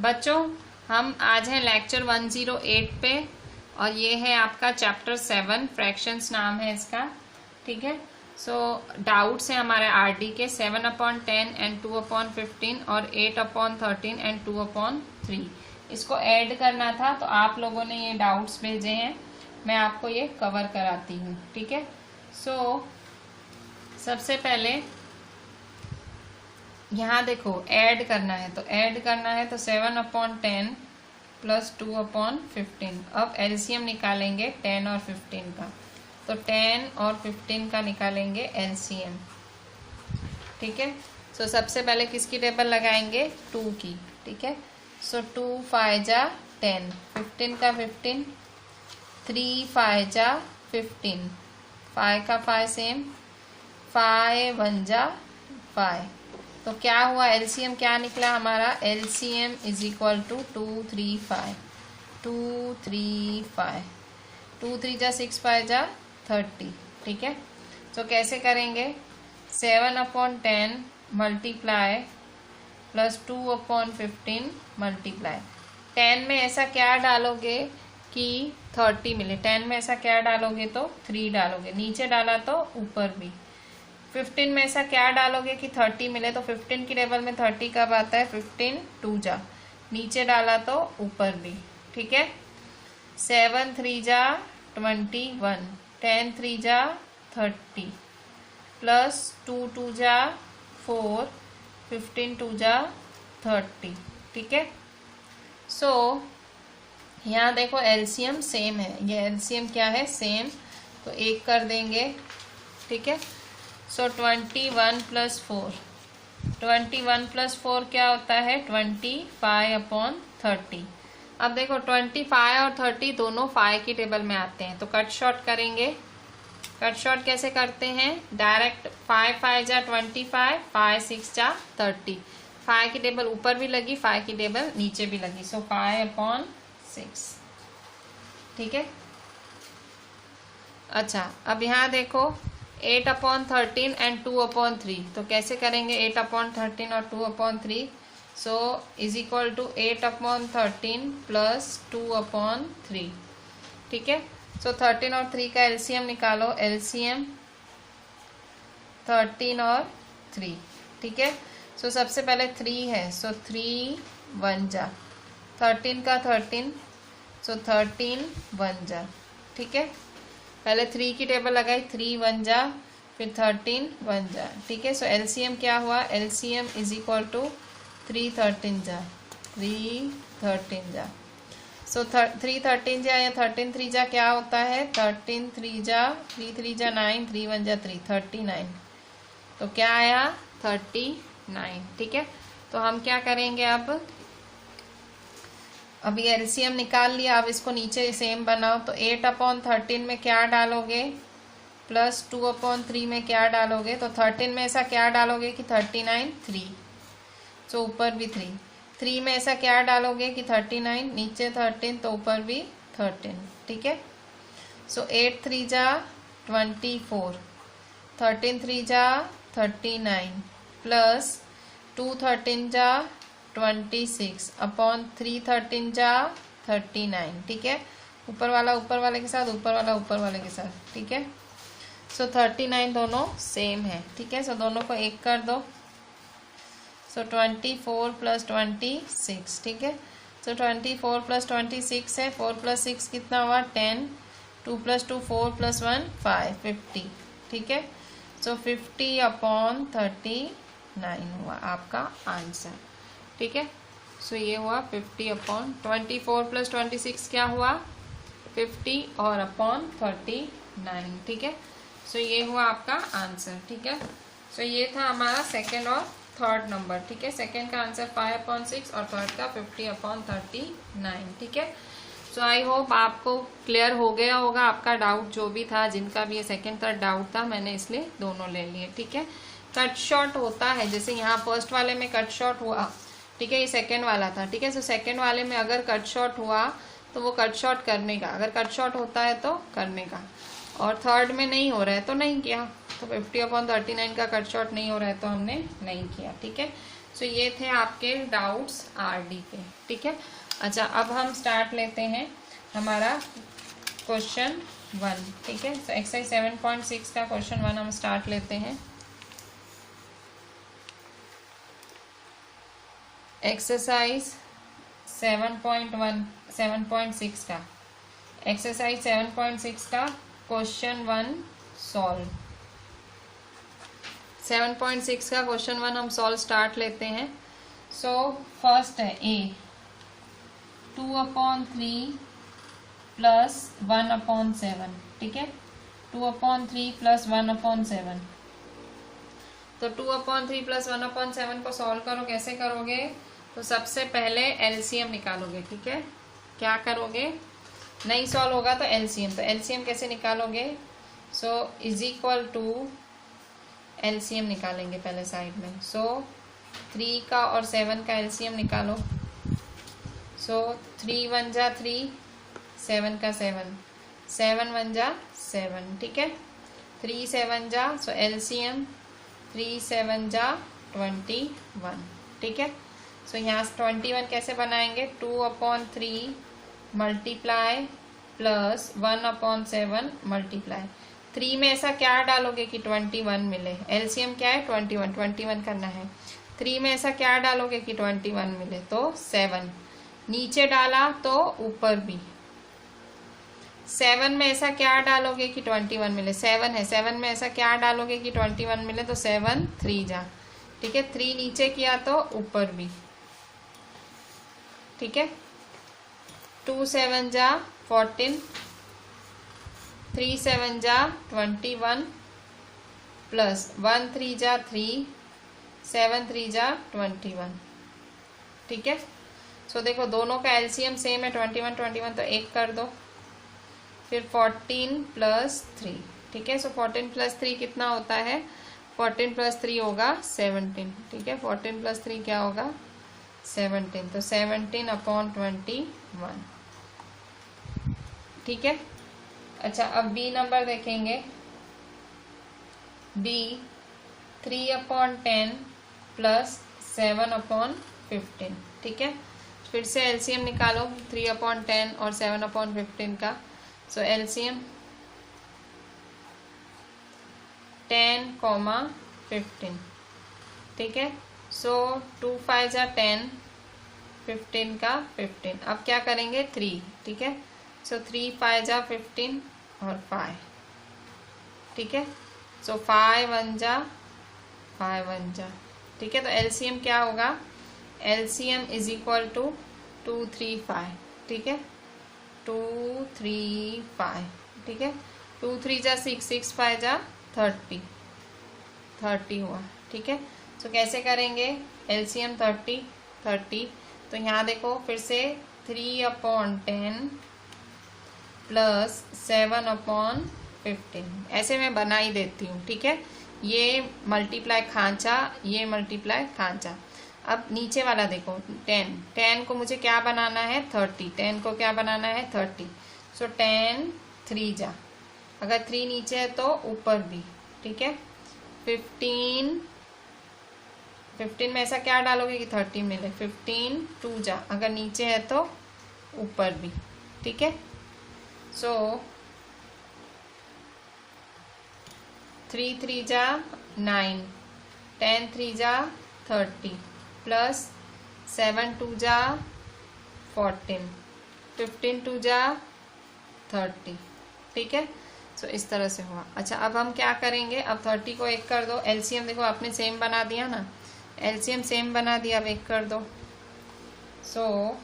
बच्चों हम आज हैं लेक्चर 108 पे और ये है आपका चैप्टर 7 फ्रैक्शंस नाम है इसका। ठीक है, सो डाउट्स हैं हमारे आरडी के 7/10 एंड 2/15 और 8/13 एंड 2/3। इसको ऐड करना था तो आप लोगों ने ये डाउट्स भेजे हैं, मैं आपको ये कवर कराती हूँ। ठीक है, सो सबसे पहले यहाँ देखो ऐड करना है, तो ऐड करना है तो 7/10 प्लस 2/15। अब एलसीएम निकालेंगे 10 और 15 का, तो 10 और 15 का निकालेंगे एलसीएम। ठीक है, सो सबसे पहले किसकी टेबल लगाएंगे? 2 की। ठीक है, सो 2 5 जा 10, 15 का 15, 3 5 जा 15, 5 का 5 सेम, 5 1 जा 5। तो क्या हुआ? एलसीएम क्या निकला हमारा? एलसीएम इज इक्वल टू 2 3 5, 2 3 5, 2 3 जा 6 5 जा 30। ठीक है, तो कैसे करेंगे? 7/10 मल्टीप्लाई प्लस 2/15 मल्टीप्लाई। 10 में ऐसा क्या डालोगे कि 30 मिले? 10 में ऐसा क्या डालोगे तो 3 डालोगे, नीचे डाला तो ऊपर भी। 15 में ऐसा क्या डालोगे कि 30 मिले? तो 15 की टेबल में 30 कब आता है? 15 2 जा, नीचे डाला तो ऊपर भी। ठीक है, 7 3 जा 21, 10 3 जा 30 प्लस 2 2 जा 4, 15 2 जा 30। ठीक है, सो यहाँ देखो एलसीएम सेम है, ये एलसीएम क्या है? सेम, तो एक कर देंगे। ठीक है, सो 21 प्लस 4, 21 प्लस 4 क्या होता है? 25/30। अब देखो 25 और 30 दोनों 5 की टेबल में आते हैं, तो कट शॉर्ट करेंगे। कट शॉर्ट कैसे करते हैं? डायरेक्ट 5 5 जा 25, 5 6 जा 30। 5 की टेबल ऊपर भी लगी, 5 की टेबल नीचे भी लगी, सो 5/6। ठीक है, अच्छा अब यहाँ देखो 8/13 एंड 2/3, तो कैसे करेंगे? 8/13 और 2/3, so is equal to 8/13 plus 2/3। ठीक है, सो 13 और 3 का एलसीएम निकालो, एलसीएम 13 और 3। ठीक है, सो सबसे पहले 3 है, सो 3 1 जा, 13 का 13, सो 13 1 जा। ठीक है, पहले 3 की टेबल लगाई, 3 1 जा, फिर 13 1 जा। ठीक है, सो एलसीएम क्या हुआ? एलसीएम इज इक्वल टू 3 13 जा, 3 13 जा। सो 3 13 जा या 13 3 जा क्या होता है? 13 3 जा 3 3 जा 9, 3 1 जा 3, 39। तो क्या आया? 39। ठीक है, तो हम क्या करेंगे? अब अभी एलसीएम निकाल लिया, अब इसको नीचे सेम बनाओ, तो 8/13 में क्या डालोगे? प्लस 2/3 में क्या डालोगे? तो 13 में ऐसा क्या डालोगे कि 39 3, तो ऊपर भी 3। 3 में ऐसा क्या डालोगे कि 39, नीचे 13 तो ऊपर भी 13। ठीक है, सो 8 3 जा 24, 13 3 जा 39 प्लस 2 13 जा 26/3 13 जा 39। ठीक है, ऊपर वाला ऊपर वाले के साथ, ऊपर वाला ऊपर वाले के साथ। ठीक है, सो 39 दोनों सेम है। ठीक है, सो दोनों को एक कर दो, सो 24 प्लस 26। ठीक है, सो 24 प्लस 26 है, 4 प्लस 6 कितना हुआ? 10, 2 प्लस 2 4 प्लस 1 5, 50। ठीक है, सो 50/39 हुआ आपका आंसर। ठीक है, सो ये हुआ 50/24 प्लस 26 क्या हुआ? 50 और /39। ठीक है, सो ये हुआ आपका आंसर। ठीक है, सो ये था हमारा सेकंड और थर्ड नंबर। ठीक है, सेकंड का आंसर 5/6 और थर्ड का 50/39। ठीक है, सो आई होप आपको क्लियर हो गया होगा आपका डाउट जो भी था, जिनका भी ये सेकंड थर्ड डाउट था, मैंने इसलिए दोनों ले लिए। ठीक है, कट शॉर्ट होता है, जैसे यहाँ फर्स्ट वाले में कट शॉर्ट हुआ, ठीक है, ये सेकेंड वाला था। ठीक है, सो सेकेंड वाले में अगर कट शॉर्ट हुआ तो वो कट शॉर्ट करने का, अगर कट शॉर्ट होता है तो करने का, और थर्ड में नहीं हो रहा है तो नहीं किया। तो 50/39 का कट शॉर्ट नहीं हो रहा है तो हमने नहीं किया। ठीक है, सो ये थे आपके डाउट्स आरडी के, ठीक है। अच्छा, अब हम स्टार्ट लेते हैं हमारा क्वेश्चन 1, ठीक है। सो एक्सरसाइज 7.6 का क्वेश्चन 1 हम स्टार्ट लेते हैं। एक्सरसाइज 7.6 का, एक्सरसाइज 7.6 का क्वेश्चन 1 सॉल्व। 7.6 का क्वेश्चन 1 हम सॉल्व स्टार्ट लेते हैं। सो फर्स्ट है ए, 2/3 प्लस 1/7, ठीक है। 2/3 प्लस 1/7। तो 2/3 प्लस 1/7 को सॉल्व करो, कैसे करोगे? तो सबसे पहले एलसीएम निकालोगे, ठीक है। क्या करोगे? नहीं सॉल्व होगा तो एलसीएम। तो एलसीएम कैसे निकालोगे? So is equal to LCM निकालेंगे पहले साइड में। सो 3 का और 7 का एलसीएम निकालो। सो 3 1 जा 3, 7 का 7, 7 1 जा 7, ठीक है। 3 7 जा, सो एलसीएम 3 7 जा 21, ठीक है। सो यहाँ 21 कैसे बनाएंगे? 2/3 मल्टीप्लाई प्लस 1/7 मल्टीप्लाई। 3 में ऐसा क्या डालोगे कि 21 मिले? एलसीएम क्या है? 21 करना है। 3 में ऐसा क्या डालोगे कि 21 मिले? तो 7 नीचे डाला तो ऊपर भी। 7 में ऐसा क्या डालोगे कि 21 मिले? 7 है, 7 में ऐसा क्या डालोगे कि 21 मिले? तो 7 3 जा, ठीक है। 3 नीचे किया तो ऊपर भी, ठीक है। 2 7 जा 14, 3 7 जा 21 प्लस 1 3 जा 3, 7 3 जा 21, ठीक है। सो देखो दोनों का एलसीएम सेम है, 21 तो 1 कर दो। फिर 14 प्लस 3, ठीक है। सो 14 प्लस 3 कितना होता है? 14 प्लस 3 होगा 17, ठीक है। 14 प्लस 3 क्या होगा? 17। तो 17/21, ठीक है। अच्छा, अब बी नंबर देखेंगे। बी 3/10 प्लस 7/15, ठीक है। फिर से एलसीएम निकालो 3/10 और 7/15 का। सो एलसीएम 10, 15, ठीक है। सो 2 5 जा 10, 15 का 15। अब क्या करेंगे? 3, ठीक है। सो 3 5 जा 15 और 5, ठीक है। सो 5 1 जा 5 1 जा, ठीक है। तो एलसीएम क्या होगा? एलसीएम इज इक्वल टू 2 3 5, ठीक है। 2 3 5, ठीक है। 2 3 जा 6, 6 5 जा 30 हुआ, ठीक है। तो कैसे करेंगे? एलसीएम 30। तो यहाँ देखो फिर से 3/10 प्लस 7/15, ऐसे मैं बना ही देती हूँ, ठीक है। ये मल्टीप्लाई खांचा, ये मल्टीप्लाई खांचा। अब नीचे वाला देखो 10 को मुझे क्या बनाना है? 30। 10 को क्या बनाना है? 30। सो 10 3 जा, अगर 3 नीचे है तो ऊपर भी, ठीक है। 15 में ऐसा क्या डालोगे कि 30 मिले? 15 2 जा, अगर नीचे है तो ऊपर भी, ठीक है। सो 3 3 जा 9, 10 3 जा 30 प्लस 7 2 जा 14, 15 2 जा 30, ठीक है। सो इस तरह से हुआ। अच्छा, अब हम क्या करेंगे? अब 30 को 1 कर दो। एलसीएम देखो आपने सेम बना दिया ना, एलसीएम सेम बना दिया, अब 1 कर दो। सो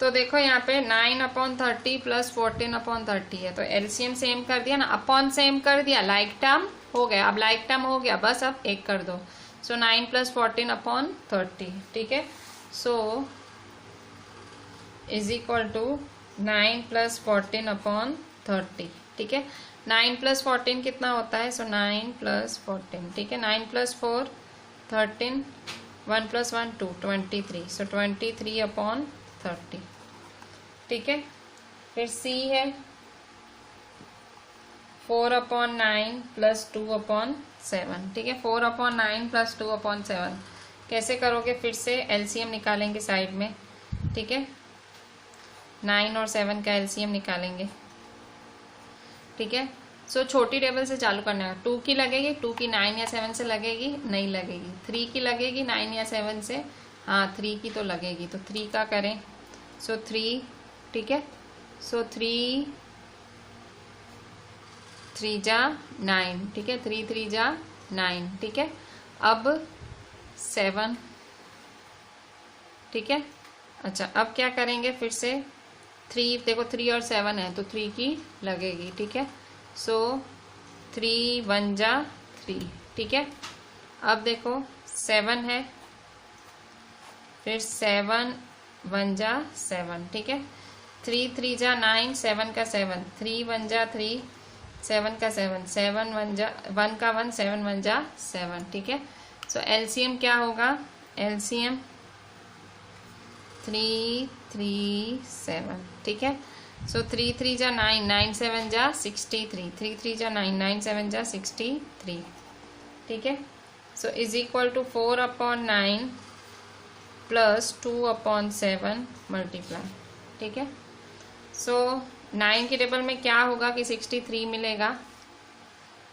तो देखो यहाँ पे 9/30 प्लस 14/30 है, तो एलसीएम सेम कर दिया ना, अपॉन सेम कर दिया, लाइक टर्म हो गया। अब लाइक टर्म हो गया, बस अब 1 कर दो। सो 9 + 14/30, ठीक है। सो इज इक्वल टू 9 + 14/30, ठीक है। 9 + 14 कितना होता है? सो 9 + 14, ठीक है। 9 + 4 13, 1 + 1 2, 23। सो 23/30, ठीक है। फिर सी है 4/9 प्लस 2/7, ठीक है। 4/9 प्लस 2/7 कैसे करोगे, फिर से एलसीएम निकालेंगे साइड में, ठीक है। 9 और 7 का एलसीएम निकालेंगे, ठीक है। सो छोटी टेबल से चालू करना है। 2 की लगेगी, 2 की 9 या 7 से लगेगी, नहीं लगेगी। 3 की लगेगी 9 या 7 से, हाँ 3 की तो लगेगी, तो 3 का करें। सो 3, ठीक है। सो 3 3 जा 9, ठीक है। 3 3 जा 9, ठीक है। अब 7, ठीक है। अच्छा अब क्या करेंगे, फिर से 3, देखो 3 और 7 है तो 3 की लगेगी, ठीक है। सो 3 1 जा 3, ठीक है। अब देखो 7 है, फिर 7 1 जा 7, ठीक है। 3 3 जा 9, 7 का 7, 3 1 जा 3, 7 का 7, 7 1 जा 1 का 1, 7 1 जा 7, ठीक है। सो एलसीएम क्या होगा, एलसीएम 3 3 7, ठीक है। सो 3 3 जा 9, 9 7 जा 63, 3 3 जा 9, 9 7 जा 63, ठीक है। So is equal to 4/9 plus 2/7 multiply, ठीक है। सो 9 की टेबल में क्या होगा कि 63 मिलेगा।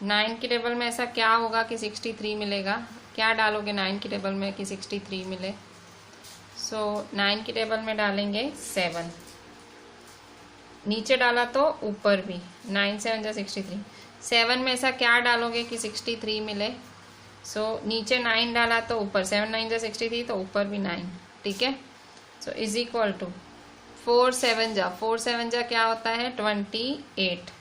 9 की टेबल में ऐसा क्या होगा कि 63 मिलेगा, क्या डालोगे 9 की टेबल में कि 63 मिले। सो 9 की टेबल में डालेंगे 7, नीचे डाला तो ऊपर भी, 9 7 जा 63। 7 में ऐसा क्या डालोगे कि 63 मिले। सो नीचे 9 डाला तो ऊपर, 7 9 जा 63 तो ऊपर भी 9, ठीक है। सो इज इक्वल टू 4 7 जा क्या होता है 28,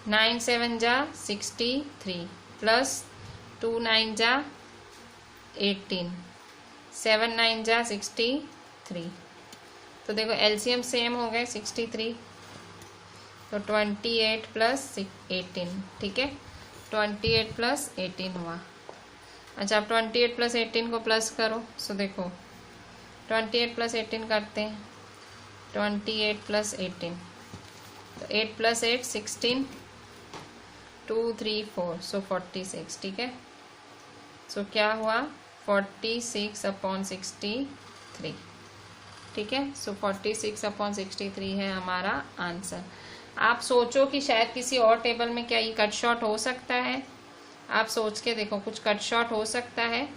9 7 जा 63 प्लस 2 9 जा 18, 7 9 जा 63। तो देखो एलसीएम सेम हो गए 63, तो 28 प्लस 18, ठीक है। 28 प्लस 18 हुआ। अच्छा अब 28 प्लस 18 को प्लस करो। सो देखो 28 प्लस 18 करते हैं, 28 प्लस 18, तो 8 प्लस 8 16, 2 3 4, सो 46, ठीक है। सो क्या हुआ 46/63, ठीक है। सो 46/63 है हमारा आंसर। आप सोचो कि शायद किसी और टेबल में क्या ये कट शॉर्ट हो सकता है, आप सोच के देखो कुछ कट शॉर्ट हो सकता है,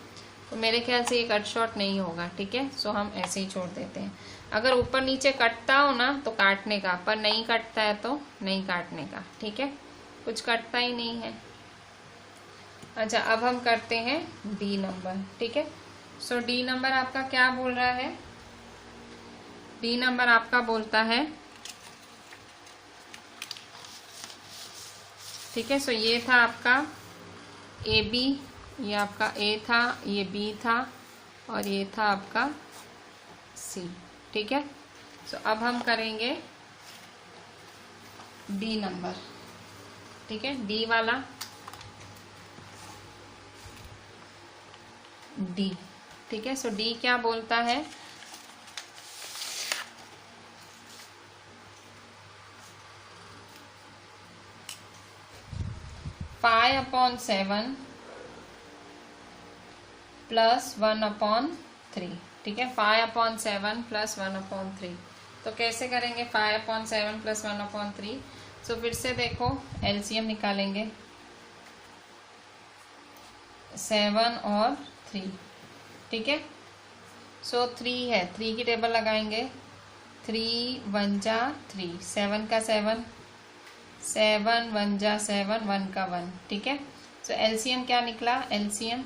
तो मेरे ख्याल से ये कट शॉर्ट नहीं होगा, ठीक है। सो हम ऐसे ही छोड़ देते हैं। अगर ऊपर नीचे कटता हो ना तो काटने का, पर नहीं कटता है तो नहीं काटने का, ठीक है। कुछ कटता ही नहीं है। अच्छा अब हम करते हैं डी नंबर, ठीक है। सो डी नंबर आपका क्या बोल रहा है, डी नंबर आपका बोलता है, ठीक है। सो ये था आपका ए बी, ये आपका ए था, ये बी था और ये था आपका सी, ठीक है। सो अब हम करेंगे डी नंबर, ठीक है। डी वाला डी, ठीक है। सो डी क्या बोलता है, 5/7 प्लस 1/3, ठीक है। 5/7 प्लस 1/3, तो कैसे करेंगे 5/7 प्लस 1/3। सो फिर से देखो एलसीएम निकालेंगे, 7 और 3, ठीक है। सो 3 है, 3 की टेबल लगाएंगे, 3 1 जा 3, 7 का 7, 7 1 जा 7, 1 का 1, ठीक है। सो एलसीएम क्या निकला, एलसीएम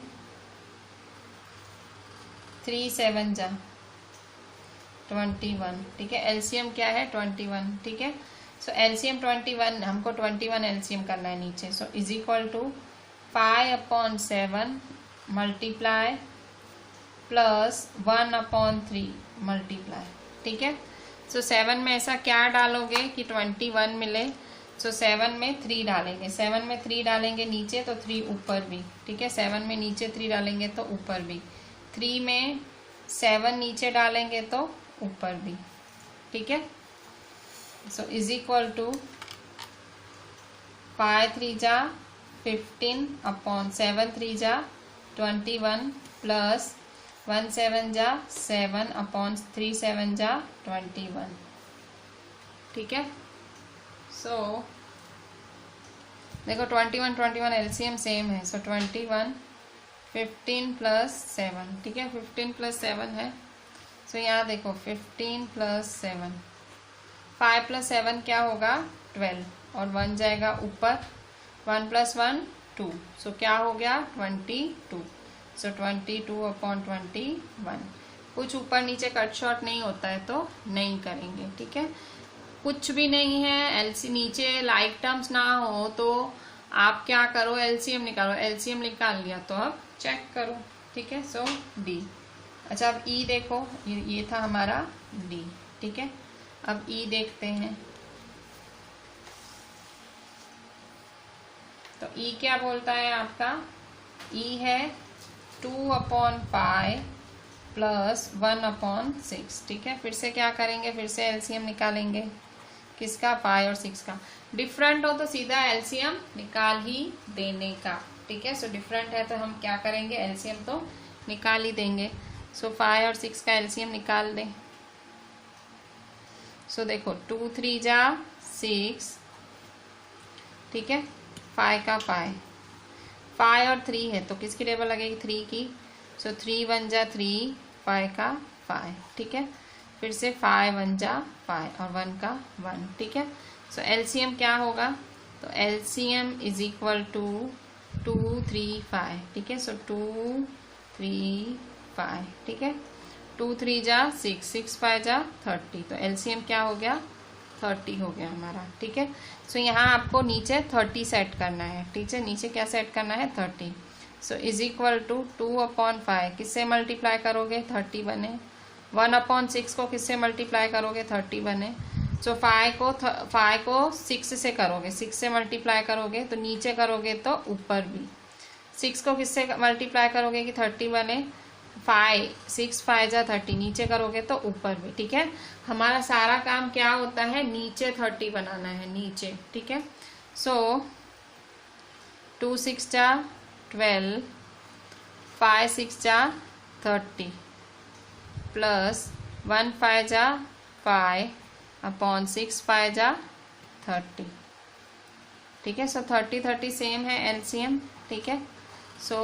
3 7 जा 21, ठीक है। एलसीएम क्या है 21, ठीक है। सो एलसीएम 21, हमको 21 एलसीएम करना है नीचे। So is equal to 5/7 multiply plus 1/3 multiply, ठीक है। सो 7 में ऐसा क्या डालोगे कि 21 मिले। सो 7 में 3 डालेंगे, 7 में 3 डालेंगे नीचे तो 3 ऊपर भी, ठीक है। 7 में नीचे 3 डालेंगे तो ऊपर भी, 3 में 7 नीचे डालेंगे तो ऊपर भी, ठीक है। सो इज इक्वल टू 5 3 जा 15 अपॉन 7 3 जा 21 प्लस 1 7 जा 7 अपॉन 3 7 जा 21। ठीक है, सो देखो 21 21 एलसीएम सेम है, सो 21 15 प्लस 7। ठीक है, 15 प्लस 7 है, सो यहाँ देखो 15 प्लस 7, 5 प्लस 7 क्या होगा 12 और 1 जाएगा ऊपर, 1 प्लस 1 2, सो क्या हो गया 22। सो 22 अपॉन 21। कुछ ऊपर नीचे कट शॉर्ट नहीं होता है तो नहीं करेंगे। ठीक है, कुछ भी नहीं है, एलसी नीचे लाइक टर्म्स ना हो तो आप क्या करो एलसीएम निकालो, एलसीएम निकाल लिया तो अब चेक करो। ठीक है, सो डी। अच्छा अब ई देखो, ये था हमारा डी। ठीक है, अब ई देखते हैं, तो ई क्या बोलता है आपका, ई है 2 अपॉन पाई प्लस 1 अपॉन 6। ठीक है, फिर से क्या करेंगे, फिर से एलसीएम निकालेंगे, किसका, पाई और 6 का। डिफरेंट हो तो सीधा एलसीएम निकाल ही देने का। ठीक है, सो डिफरेंट है तो हम क्या करेंगे, एलसीएम तो निकाल ही देंगे। सो 5 और 6 का एलसीएम निकाल दें। सो देखो 2 3 जा 6। ठीक है, 5 का पाई, 5 और 3 है तो किसकी टेबल लगेगी, 3 की। सो 3 1 जा 3, 5 का 5। ठीक है, फिर से 5 1 जा 5 और 1 का 1। ठीक है, सो एलसीएम क्या होगा, तो एलसीएम इज इक्वल टू 2 3 5। ठीक है, सो 2 3 5। ठीक है, 2 3 जा 6, 6 5 जा 30, तो एलसीएम क्या हो गया 30 हो गया हमारा। ठीक है, सो यहाँ आपको नीचे 30 सेट करना है। ठीक है, नीचे क्या सेट करना है 30। So is equal to 2 upon 5 किससे मल्टीप्लाई करोगे 30 बने, 1 अपॉन 6 को किससे मल्टीप्लाई करोगे 30 बने। सो 5 को 6 से करोगे, 6 से मल्टीप्लाई करोगे तो नीचे करोगे तो ऊपर भी, 6 को किससे मल्टीप्लाई करोगे कि 30 बने, 5 6 5 जा 30, नीचे करोगे तो ऊपर भी। ठीक है, हमारा सारा काम क्या होता है, नीचे 30 बनाना है, नीचे। ठीक है, सो 2 6 जा 12, 5 6 जा 30 प्लस 1 5 जा 5 अपॉन 6 5 जा 30। ठीक है, सो 30 30 सेम है एलसीएम। ठीक है, सो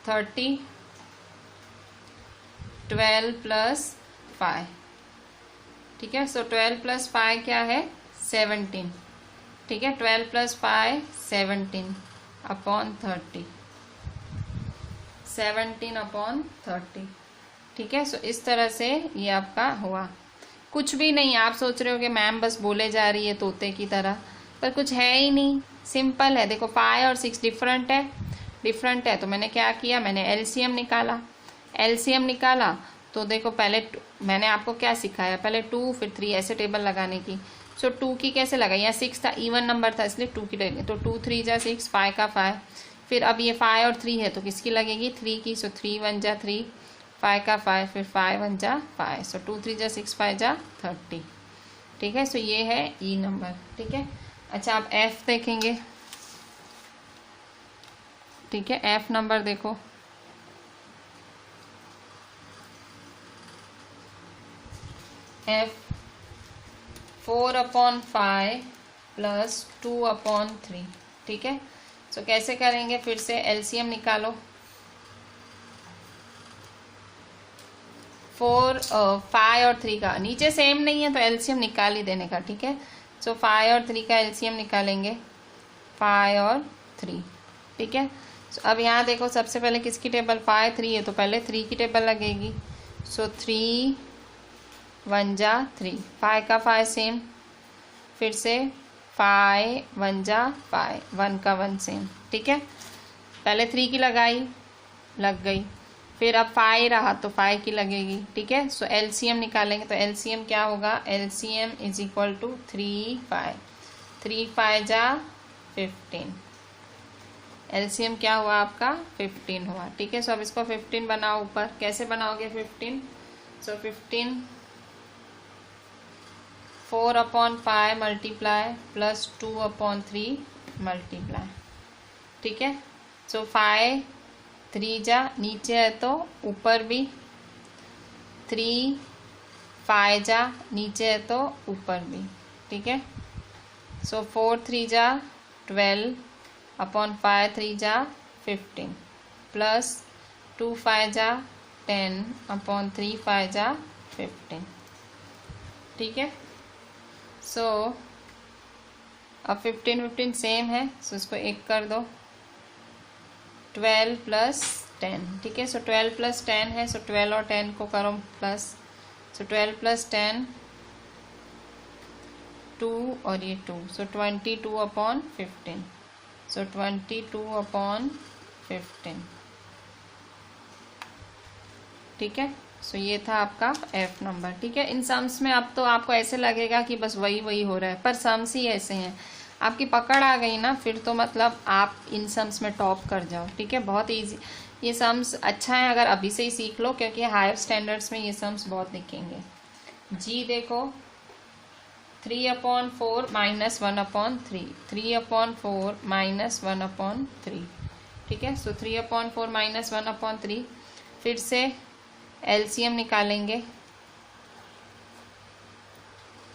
30 12 प्लस 5। ठीक है, सो 12 प्लस 5 क्या है 17। ठीक है, 12 प्लस 5 17 अपॉन 30, 17 अपॉन 30। ठीक है, सो इस तरह से ये आपका हुआ। कुछ भी नहीं, आप सोच रहे हो कि मैम बस बोले जा रही है तोते की तरह, पर कुछ है ही नहीं, सिंपल है। देखो 5 और 6 डिफरेंट है, डिफरेंट है तो मैंने क्या किया, मैंने एलसीएम निकाला। एलसीएम निकाला तो देखो पहले मैंने आपको क्या सिखाया, पहले 2 फिर 3 ऐसे टेबल लगाने की। सो 2 की कैसे लगाई, यहाँ 6 था, इवन नंबर था इसलिए 2 की लगेगी, तो 2 3 जा 6, 5 का 5। फिर अब ये 5 और 3 है तो किसकी लगेगी 3 की, सो 3 1 जा 3, 5 का 5, फिर 5 1 जा 5, सो 2 3 जा 6, 5 जा 30। ठीक है, सो ये है ई नंबर। ठीक है, अच्छा आप एफ देखेंगे। ठीक है, एफ नंबर देखो, एफ 4 अपॉन 5 प्लस 2 अपॉन 3। ठीक है, सो कैसे करेंगे, फिर से एलसीएम निकालो। 5 और 3 का नीचे सेम नहीं है तो एलसीएम निकाल ही देने का। ठीक है, सो 5 और 3 का एलसीएम निकालेंगे, 5 और 3। ठीक है, सो अब यहाँ देखो सबसे पहले किसकी टेबल, 5 3 है तो पहले 3 की टेबल लगेगी। सो 3 1 जा 3, 5 का 5 सेम, फिर से 5 1 जा 5, 1 का 1 सेम। ठीक है, पहले 3 की लगाई, लग गई, फिर अब 5 रहा तो 5 की लगेगी। ठीक है, सो एलसीएम निकालेंगे तो एलसीएम क्या होगा, एलसीएम इज इक्वल टू 3 5, 3 5 जा 15, एलसीएम क्या हुआ आपका 15 हुआ। ठीक है, सो अब इसको 15 बनाओ ऊपर, कैसे बनाओगे 15, सो 15 4 upon 5 multiply plus 2 upon 3 multiply, ठीक है। सो 5 3 जा, नीचे है तो ऊपर भी 3 5 जा, नीचे है तो ऊपर भी, ठीक है। सो 4 3 जा 12 अपॉन 5 3 जा 15 प्लस 2 5 जा 10 अपॉन 3 5 जा 15, ठीक है। सो अब 15 15 सेम है, सो इसको एक कर दो, 12 प्लस 10, ठीक है। सो 12 प्लस 10 है, सो 12 और 10 को करो प्लस, सो 12 प्लस 10 2 और ये 2, सो 22 अपॉन 15, सो 22 अपॉन 15, ठीक है। सो ये था आपका एफ नंबर, ठीक है। इन सम्स में अब तो आपको ऐसे लगेगा कि बस वही वही हो रहा है, पर सम्स ही ऐसे हैं, आपकी पकड़ आ गई ना, फिर तो मतलब आप इन सम्स में टॉप कर जाओ, ठीक है। बहुत इजी ये सम्स, अच्छा है अगर अभी से ही सीख लो, क्योंकि हायर स्टैंडर्ड्स में ये सम्स बहुत लिखेंगे। जी देखो 3/4 माइनस 1/3, 3/4 माइनस 1/3, ठीक है। सो 3/4 माइनस 1/3, फिर से एलसीएम निकालेंगे,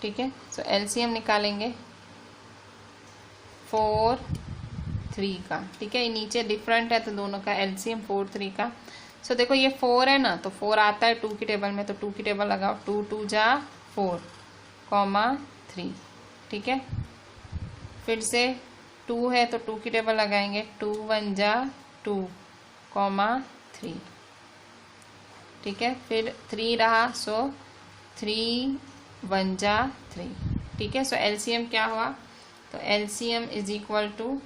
ठीक है। सो एलसीएम निकालेंगे 4 3 का, ठीक है। ये नीचे डिफरेंट है तो दोनों का एलसीएम 4 3 का। सो देखो ये 4 है ना, तो 4 आता है 2 की टेबल में, तो 2 की टेबल लगाओ, 2 2 जा 4 कॉमा 3, ठीक है। फिर से 2 है तो 2 की टेबल लगाएंगे, 2 1 जा 2 कॉमा 3, ठीक है। फिर 3 रहा, सो 3 1 जा 3, ठीक है। सो एलसीएम क्या हुआ, तो एलसीएम इज इक्वल टू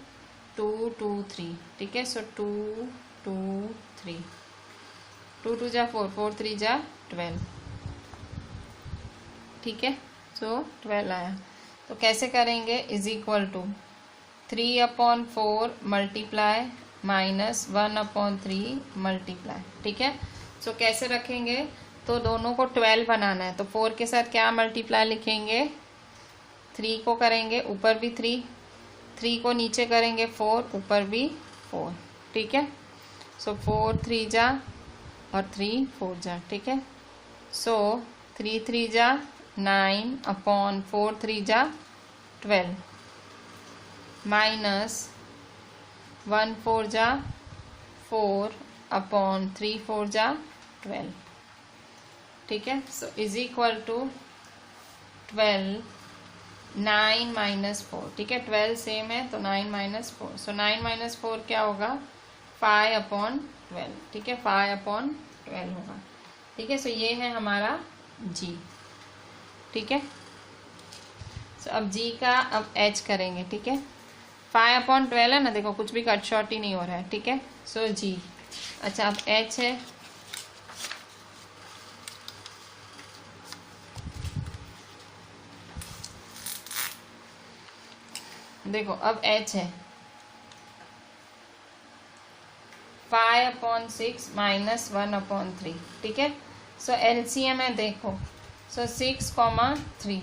2 2 3, ठीक है। सो 2 2 3, 2 2 जा 4, 4 3 जा 12, ठीक है। सो 12 आया, तो कैसे करेंगे, is equal to 3/4 multiply minus 1/3 multiply, ठीक है। सो कैसे रखेंगे, तो दोनों को 12 बनाना है, तो 4 के साथ क्या मल्टीप्लाई लिखेंगे, 3 को करेंगे ऊपर भी 3, 3 को नीचे करेंगे 4, ऊपर भी 4, ठीक है। सो 4 3 जा और 3 4 जा, ठीक है। सो 3 3 जा 9/4 3 जा 12 माइनस 1 4 जा 4/3 4 जा 12, ठीक है। So is equal to 12 9 minus 4, ठीक है। 12 सेम है तो 9 माइनस 4, सो 9 माइनस 4 क्या होगा, 5/12, ठीक है। 5/12 होगा, ठीक है। सो ये है हमारा जी, ठीक है। सो अब जी का अब एच करेंगे, ठीक है। 5/12 है ना, देखो कुछ भी कट शॉर्ट ही नहीं हो रहा है, ठीक है। सो जी, अच्छा अब एच है, देखो अब एच है 5/6 माइनस 1/3, ठीक है। सो एलसीएम है देखो, सो 6 3,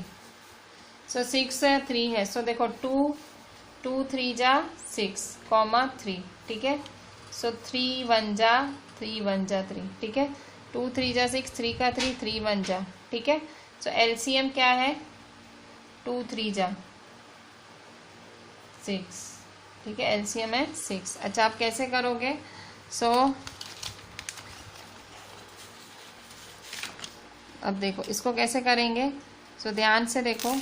सो 6 है 3 है, सो देखो 2 2 3 जा 6 3, ठीक है। सो 3 1 जा 3 1 जा 3, ठीक है। 2 3 जा 6, 3 का 3 3 1 जा, ठीक है। सो एलसीएम क्या है, 2 3 जा 6, ठीक है। एलसीएम है 6। अच्छा आप कैसे करोगे, सो अब देखो इसको कैसे करेंगे, सो ध्यान से देखो,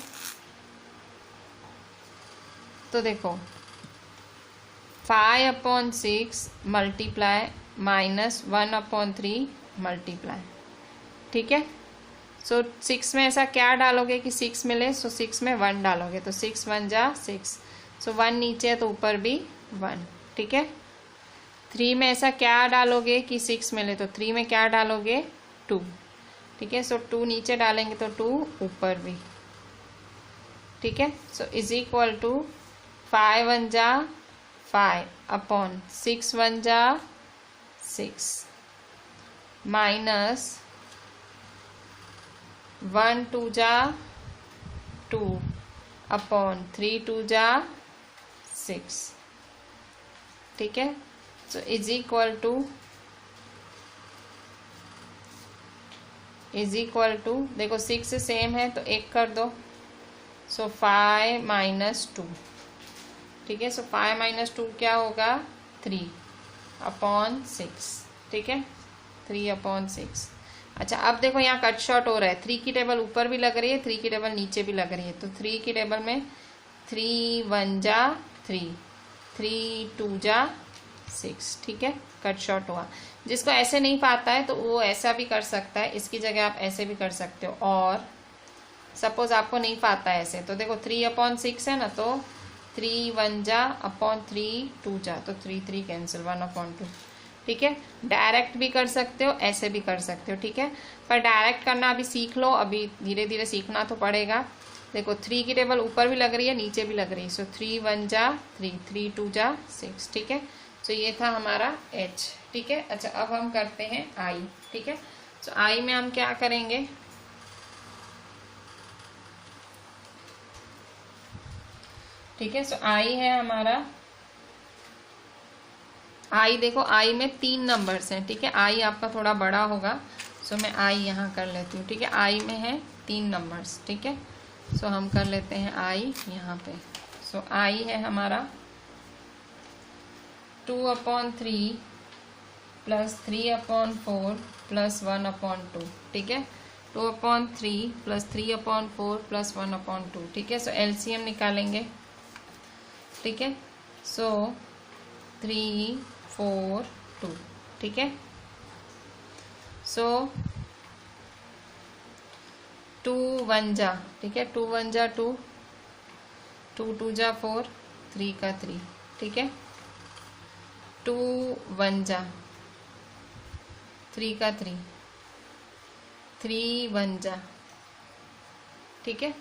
तो देखो 5/6 मल्टीप्लाई माइनस 1/3 मल्टीप्लाई, ठीक है। सो 6 में ऐसा क्या डालोगे कि 6 मिले, सो 6 में 1 डालोगे, तो 6 1 जा 6, सो 1 नीचे है तो ऊपर भी 1, ठीक है। 3 में ऐसा क्या डालोगे कि 6 मिले, तो 3 में क्या डालोगे 2, ठीक है। सो 2 नीचे डालेंगे तो 2 ऊपर भी, ठीक है। सो इज इक्वल टू 5 1 जा 5 अपॉन 6 1 जा 6 माइनस 1 2 जा 2 अपॉन 3 2 जा 6, 6, ठीक है। सो इज इक्वल टू देखो 6 सेम है तो 1 कर दो, सो 5 माइनस 2, ठीक है। सो 5 माइनस 2 क्या होगा 3/6, ठीक है, 3/6। अच्छा अब देखो यहाँ कट शॉर्ट हो रहा है, 3 की टेबल ऊपर भी लग रही है, 3 की टेबल नीचे भी लग रही है, तो 3 की टेबल में 3 1 जा 3, 3 2 जा 6, ठीक है, कट शॉर्ट हुआ। जिसको ऐसे नहीं पाता है तो वो ऐसा भी कर सकता है, इसकी जगह आप ऐसे भी कर सकते हो। और सपोज आपको नहीं पाता है ऐसे, तो देखो 3/6 है ना, तो 3 1 जा अपॉन 3 2 जा, तो 3 3 कैंसिल, 1/2, ठीक है। डायरेक्ट भी कर सकते हो, ऐसे भी कर सकते हो, ठीक है। पर डायरेक्ट करना अभी सीख लो, अभी धीरे धीरे सीखना तो पड़ेगा। देखो 3 की टेबल ऊपर भी लग रही है, नीचे भी लग रही है, सो 3 1 जा 3, 3 2 जा 6, ठीक है। सो ये था हमारा h, ठीक है। अच्छा अब हम करते हैं i, ठीक है। सो i में हम क्या करेंगे, ठीक है। सो i है हमारा, i देखो i में 3 नंबर्स हैं, ठीक है। i आपका थोड़ा बड़ा होगा, सो मैं i यहाँ कर लेती हूँ, ठीक है। i में है 3 नंबर्स, ठीक है। सो हम कर लेते हैं i यहाँ पे। सो i है हमारा 2/3 प्लस 3/4 प्लस 1/2, ठीक है। 2/3 प्लस 3/4 प्लस 1/2, ठीक है। सो एलसीएम निकालेंगे, ठीक है। सो 3 4 2, ठीक है। सो 2 1 जा, ठीक है, 2 1 जा 2, 2 2 जा 4, 3 का 3, ठीक है। 2 1 जा 3 का 3, 3 1 जा, ठीक है।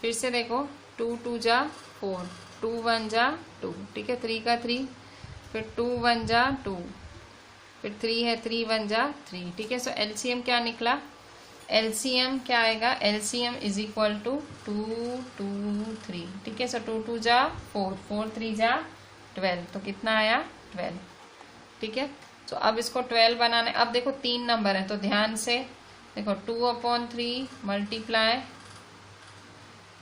फिर से देखो 2 2 जा 4, 2 1 जा 2, ठीक है, 3 का 3, फिर 2 1 जा 2, फिर 3 है, 3 1 जा 3, ठीक है। सो एलसीएम क्या निकला, एलसीएम क्या आएगा, एलसीएम इज इक्वल टू 2 2 3, ठीक है। सो 2 2 जा 4, 4 3 जा 12, तो कितना आया 12, ठीक है। तो अब इसको 12 बनाना है। अब देखो 3 नंबर है तो ध्यान से देखो 2/3 multiply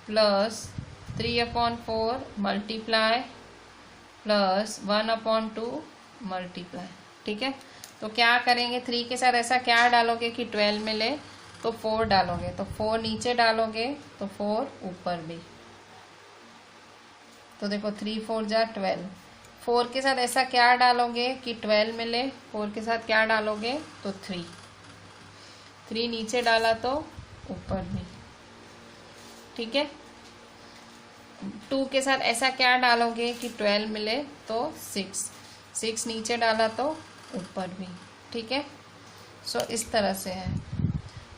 plus 3/4 multiply plus 1/2 multiply, ठीक है। तो क्या करेंगे, 3 के साथ ऐसा क्या डालोगे कि 12 मिले, तो 4 डालोगे, तो 4 नीचे डालोगे तो 4 ऊपर भी, तो देखो 3 4 जा 12। 4 के साथ ऐसा क्या डालोगे कि 12 मिले, 4 के साथ क्या डालोगे तो 3, 3 नीचे डाला तो ऊपर भी, ठीक है। 2 के साथ ऐसा क्या डालोगे कि 12 मिले तो 6, 6 नीचे डाला तो ऊपर भी, ठीक है। सो इस तरह से है।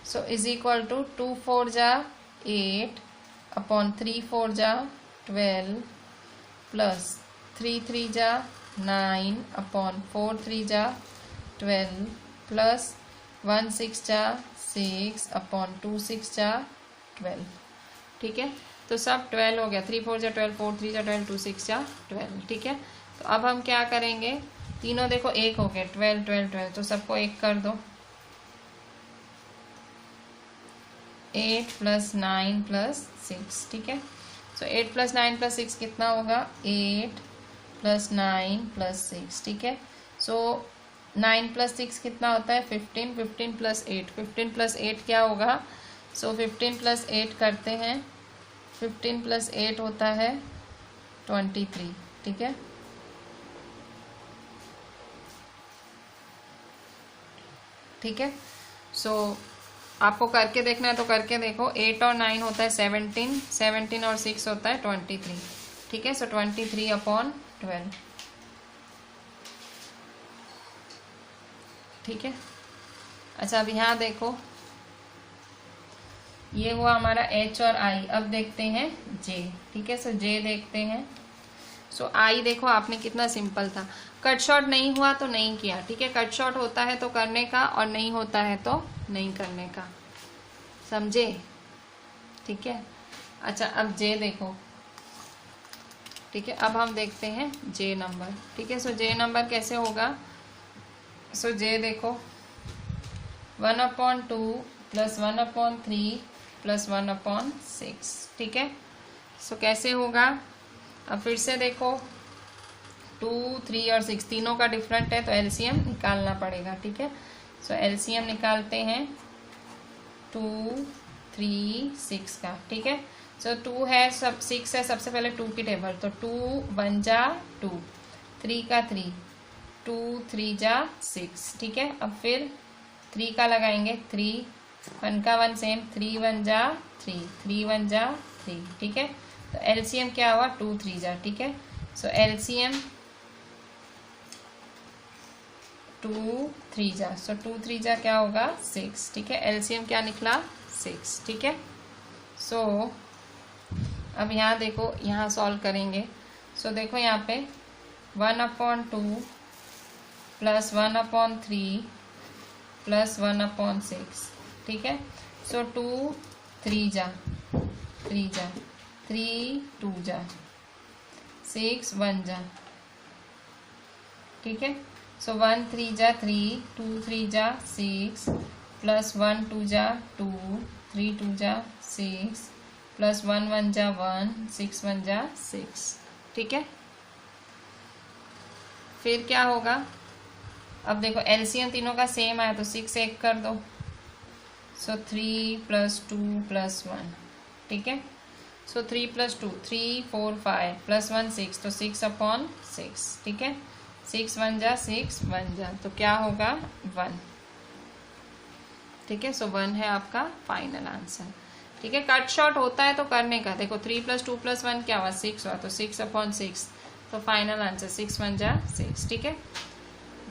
सो इज इक्वल टू 2 4 जा 8 अपॉन 3 4 जा 12 प्लस 3 3 जा 9 अपॉन 4 3 जा 12 प्लस 1 6 जा 6 अपॉन 2 6 जा 12, ठीक है। तो सब 12 हो गया, 3 4 जा 12, 4 3 जा 12, 2 6 जा 12, ठीक है। तो अब हम क्या करेंगे, तीनों देखो 1 हो गए, 12 12 12, तो सबको 1 कर दो। 8 प्लस 9 प्लस 6, ठीक है। सो 8 प्लस 9 प्लस 6 कितना होगा, 8 प्लस 9 प्लस 6, ठीक है। सो 9 प्लस 6 कितना होता है 15, 15 प्लस 8, 15 प्लस 8 क्या होगा, सो 15 प्लस 8 करते हैं, 15 प्लस 8 होता है 23, ठीक है। ठीक है। सो आपको करके देखना है तो करके देखो, 8 और 9 होता है 17, 17 और 6 होता है 23, ठीक है। सो 23/12, ठीक है। अच्छा अब यहाँ देखो, ये हुआ हमारा h और i। अब देखते हैं j, ठीक है। सो j देखते हैं। सो i देखो आपने कितना सिंपल था, कट शॉर्ट नहीं हुआ तो नहीं किया, ठीक है। कट शॉर्ट होता है तो करने का और नहीं होता है तो नहीं करने का, समझे, ठीक है। अच्छा अब j देखो, ठीक है। अब हम देखते हैं जे नंबर, ठीक है। सो जे नंबर कैसे होगा? सो जे देखो 1/2 प्लस 1/3 प्लस 1/6, ठीक है। सो कैसे होगा? अब फिर से देखो 2, 3 और 6 तीनों का डिफरेंट है तो एलसीएम निकालना पड़ेगा, ठीक है। सो एलसीएम निकालते हैं 2, 3, 6 का, ठीक है। सो 2 है, सब 6 है, सबसे पहले 2 की टेबल, तो 2 1 जा 2, 3 का 3, 2 3 जा 6, ठीक है। अब फिर 3 का लगाएंगे 3, 1 का 1 सेम, 3 1 जा 3, 3 1 जा 3, ठीक है। तो एलसीएम क्या हुआ? 2 3 जा, ठीक है। सो एलसीएम 2 3 जा, सो 2 3 जा क्या होगा? 6, ठीक है। एलसीएम क्या निकला? 6, ठीक है। सो अब यहाँ देखो, यहाँ सॉल्व करेंगे। सो देखो यहाँ पे 1/2 प्लस 1/3 प्लस 1/6, ठीक है। सो 2 3 जा 3 जा, 3 2 जा, 6 1 जा, ठीक है। सो 1 3 जा 3, 2 3 जा 6 प्लस 1 2 जा 2, 3 2 जा 6 प्लस 1 1 जा 1, 6 1 जा 6, ठीक है। फिर क्या होगा? अब देखो एलसीएम तीनों का सेम आया तो 6 एक कर दो, सो 3 प्लस 2 प्लस 1, ठीक है। सो 3 प्लस 2 3 4 5 प्लस 1 6, तो 6/6, ठीक है। 6 1 जा 6 1 जा, तो क्या होगा? 1, ठीक है। सो 1 है आपका फाइनल आंसर, ठीक है। कट शॉर्ट होता है तो करने का, देखो 3 प्लस 2 प्लस 1 क्या हुआ? 6 हुआ, तो 6/6, तो फाइनल आंसर 6 1 जा 6, ठीक है।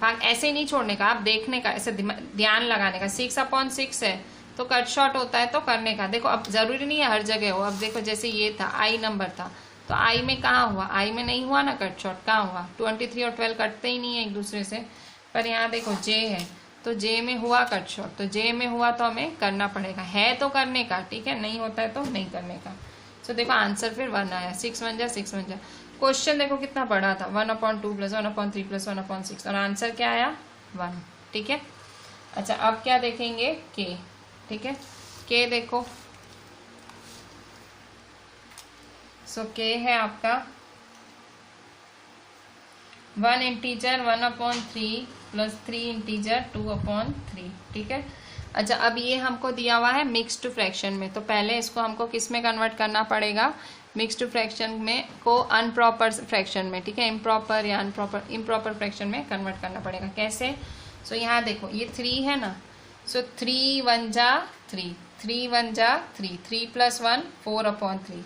भाग ऐसे ही नहीं छोड़ने का, आप देखने का, ऐसे ध्यान लगाने का। 6/6 है तो कट शॉर्ट होता है तो करने का। देखो अब जरूरी नहीं है हर जगह हो। अब देखो जैसे ये था आई नंबर था, तो आई में कहाँ हुआ? आई में नहीं हुआ ना कट शॉर्ट, कहाँ हुआ? 23 और 12 कटते ही नहीं है एक दूसरे से। पर यहाँ देखो जे है तो जे में हुआ कट शॉर्ट, तो जे में हुआ तो हमें करना पड़ेगा, है तो करने का, ठीक है। नहीं होता है तो नहीं करने का। सो देखो आंसर फिर 1 आया, 6 1 जा 6 1 जा। क्वेश्चन देखो कितना बड़ा था, 1/2 प्लस 1/3 प्लस 1/6, और आंसर क्या आया? 1, ठीक है। अच्छा अब क्या देखेंगे? के, ठीक है। के देखो, सो के है आपका 1 इंटीजर 1/3 प्लस 3 इंटीजर 2/3, ठीक है। अच्छा अब ये हमको दिया हुआ है मिक्स्ड फ्रैक्शन में, तो पहले इसको हमको किस में कन्वर्ट करना पड़ेगा? मिक्स्ड फ्रैक्शन में को अनप्रॉपर फ्रैक्शन में, ठीक है। इम्प्रॉपर या इम्प्रॉपर फ्रैक्शन में कन्वर्ट करना पड़ेगा। कैसे? सो यहाँ देखो ये 3 है ना, सो 3 1 जा 3, 3 1 जा 3, 3 प्लस 1 4/3,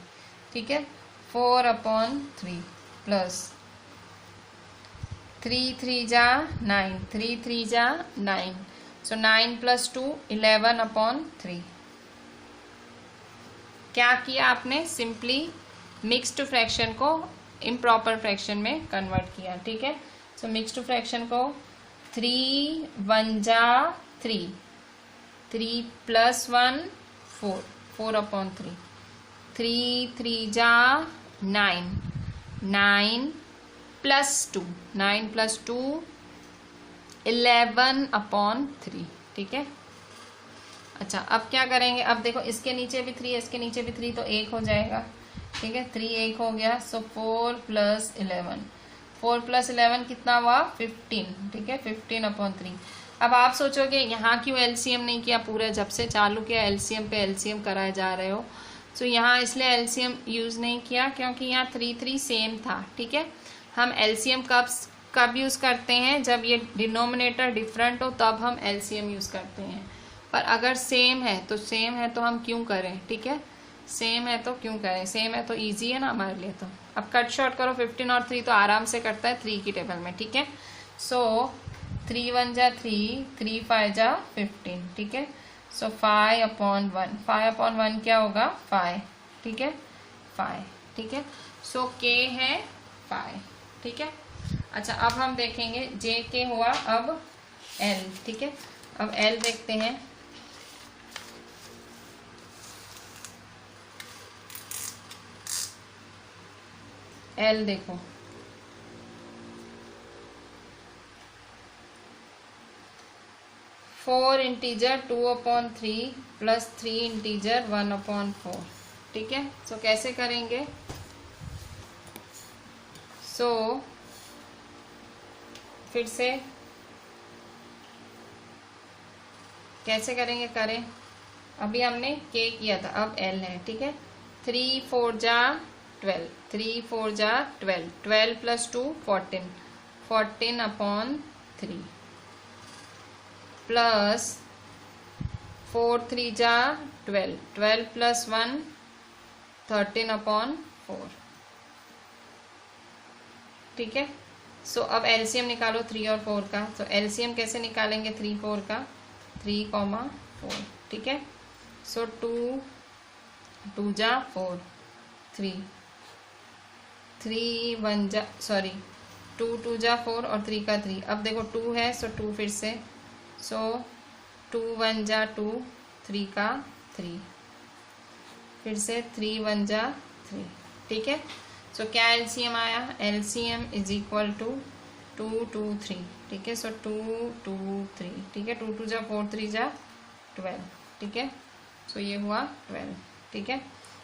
ठीक है। 4/3 प्लस 3 3 जा 9, 3 3 जा 9, सो 9 प्लस 2 11/3। क्या किया आपने? सिंपली मिक्स्ड फ्रैक्शन को इम्प्रॉपर फ्रैक्शन में कन्वर्ट किया, ठीक है। सो मिक्स्ड फ्रैक्शन को 3 1 जा 3, 3 प्लस 1 4, 4/3, 3 3 जा 9, 9 प्लस 2, 9 प्लस 2 11/3, ठीक है। अच्छा अब क्या करेंगे? अब देखो इसके नीचे भी 3 है, इसके नीचे भी 3, तो 1 हो जाएगा, ठीक है। 3 1 हो गया, सो 4 प्लस 11, 4 प्लस 11 कितना हुआ? 15, ठीक है। 15/3। अब आप सोचोगे यहाँ क्यों एलसीएम नहीं किया? पूरा जब से चालू किया एलसीएम पे एलसीएम कराए जा रहे हो, सो यहाँ इसलिए एलसीएम यूज नहीं किया क्योंकि यहाँ 3 3 सेम था, ठीक है। हम एलसीएम कब यूज करते हैं? जब ये डिनोमिनेटर डिफरेंट हो तब हम एलसीएम यूज करते हैं। पर अगर सेम है तो हम क्यों करें, ठीक है। सेम है तो क्यों करें, सेम है तो इजी है ना हमारे लिए। तो अब कट शॉर्ट करो, 15 और 3 तो आराम से कटता है 3 की टेबल में, ठीक है। सो 3 1 जा 3, 3 5 जा 15, ठीक है। सो 5/1, 5/1 क्या होगा? 5, ठीक है, 5, ठीक है। सो के है 5, ठीक है। अच्छा अब हम देखेंगे जे के हुआ, अब एल, ठीक है। अब एल देखते हैं। एल देखो, फोर इंटीजर 2/3 प्लस 3 इंटीजर 1/4, ठीक है। सो कैसे करेंगे? सो फिर से कैसे करेंगे? करें, अभी हमने के किया था, अब एल है, ठीक है। 3 4 जा 12, 3 4 जा 12, 12 प्लस 2 14, 14/3 प्लस 4 3 जा 12, 12 प्लस 1 13/4, ठीक है। सो अब एलसीएम निकालो 3 और 4 का। तो एलसीएम कैसे निकालेंगे? 3 4 का, 3, 4, ठीक है। सो 2 2 जा 4, 3 3 1 जा 2 2 जा 4 और 3 का 3। अब देखो 2 है, सो 2 फिर से, सो 2 1 जा 2, 3 का 3, फिर से 3 1 जा 3, ठीक है। सो क्या एलसीएम आया? एलसीएम इज इक्वल टू 2 2 3, ठीक है। सो 2 2 3, ठीक है। 2 2 जा 4, 3 जा 12, ठीक है। सो ये हुआ 12, ठीक है।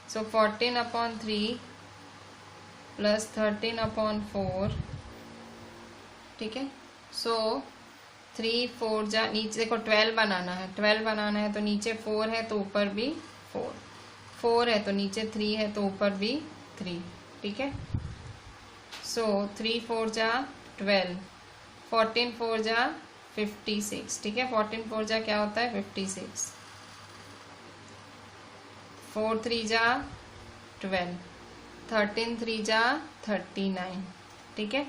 सो 14/3 प्लस 13/4, ठीक है। सो 3 4 जा, नीचे देखो 12 बनाना है, 12 बनाना है तो नीचे 4 है तो ऊपर भी 4, 4 है तो नीचे 3 है तो ऊपर भी 3, ठीक है। सो 3 4 जा 12, 14 4 जा 56, ठीक है। 14 4 जा क्या होता है? 56, 4 3 जा 12, 13 3 जा 39, ठीक है।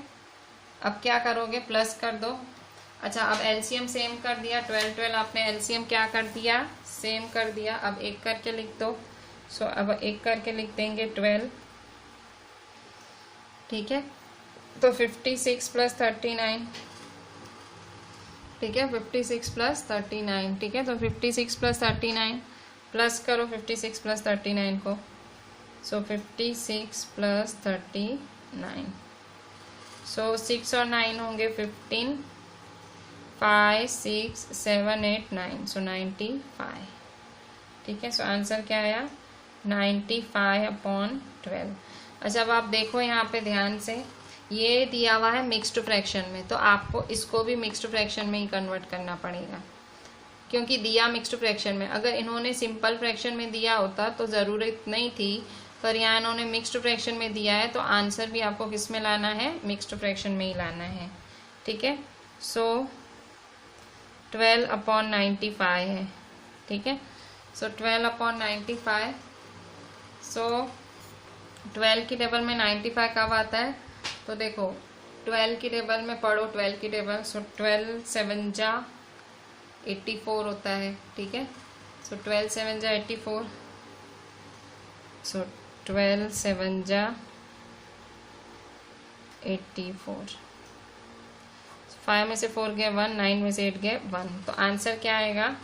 अब क्या करोगे? प्लस कर दो। अच्छा, अब एलसीएम सेम कर दिया, 12 12 आपने एलसीएम क्या कर दिया? सेम कर दिया। अब एक करके लिख दो। सो अब एक करके लिख देंगे 12, ठीक है। तो 56 प्लस 39, ठीक है। 56 प्लस 39, ठीक है। तो 56 प्लस 39 प्लस करो 56 प्लस 39 को। सो 56 प्लस 39, सो 6 और 9 होंगे 15, 5 6 7 8 9, सो 95, ठीक है। सो आंसर क्या आया? 95/12। अच्छा, अब आप देखो यहाँ पे ध्यान से, ये दिया हुआ है मिक्स्ड फ्रैक्शन में, तो आपको इसको भी मिक्स्ड फ्रैक्शन में ही कन्वर्ट करना पड़ेगा, क्योंकि दिया मिक्स्ड फ्रैक्शन में। अगर इन्होंने सिंपल फ्रैक्शन में दिया होता तो ज़रूरत नहीं थी, पर यहाँ इन्होंने मिक्स्ड फ्रैक्शन में दिया है तो आंसर भी आपको किस में लाना है? मिक्स्ड फ्रैक्शन में ही लाना है, ठीक है। सो 12/95 है, ठीक है। सो 12/95, सो 12 की टेबल में 95 कब आता है? तो देखो 12 की टेबल में पढ़ो, 12 की टेबल। सो 12 7 जा 84 होता है, ठीक है। सो 12 7 जा 84, सो 12 7 जा 84, 5 में से 4 गए 1, 9 में से 8 गए 1, तो आंसर क्या आएगा?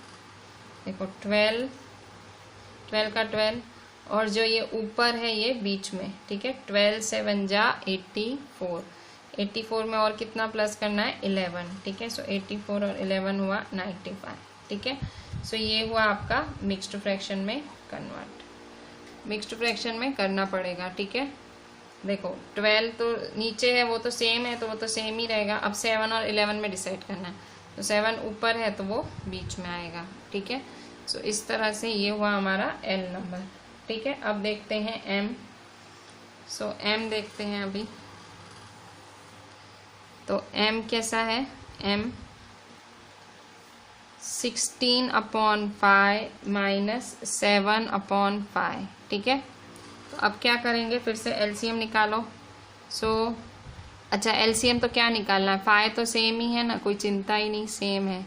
देखो 12 का 12 और जो ये ऊपर है ये बीच में, ठीक है। 12 7 जा 84, 84 में और कितना प्लस करना है? 11, ठीक है। सो 84 और 11 हुआ 95, ठीक है। सो ये हुआ आपका मिक्स्ड फ्रैक्शन में कन्वर्ट, मिक्स्ड फ्रैक्शन में करना पड़ेगा, ठीक है। देखो 12 तो नीचे है, वो तो सेम है, तो वो तो सेम ही रहेगा। अब 7 और 11 में डिसाइड करना है, तो 7 ऊपर है तो वो बीच में आएगा, ठीक है। सो इस तरह से ये हुआ हमारा एल नंबर, ठीक है। अब देखते हैं एम। सो एम देखते हैं अभी, तो एम कैसा है? एम 16/5 माइनस 7/5, ठीक है। तो अब क्या करेंगे? फिर से एलसीएम निकालो। सो अच्छा, एलसीएम तो क्या निकालना है? 5 तो सेम ही है ना, कोई चिंता ही नहीं, सेम है,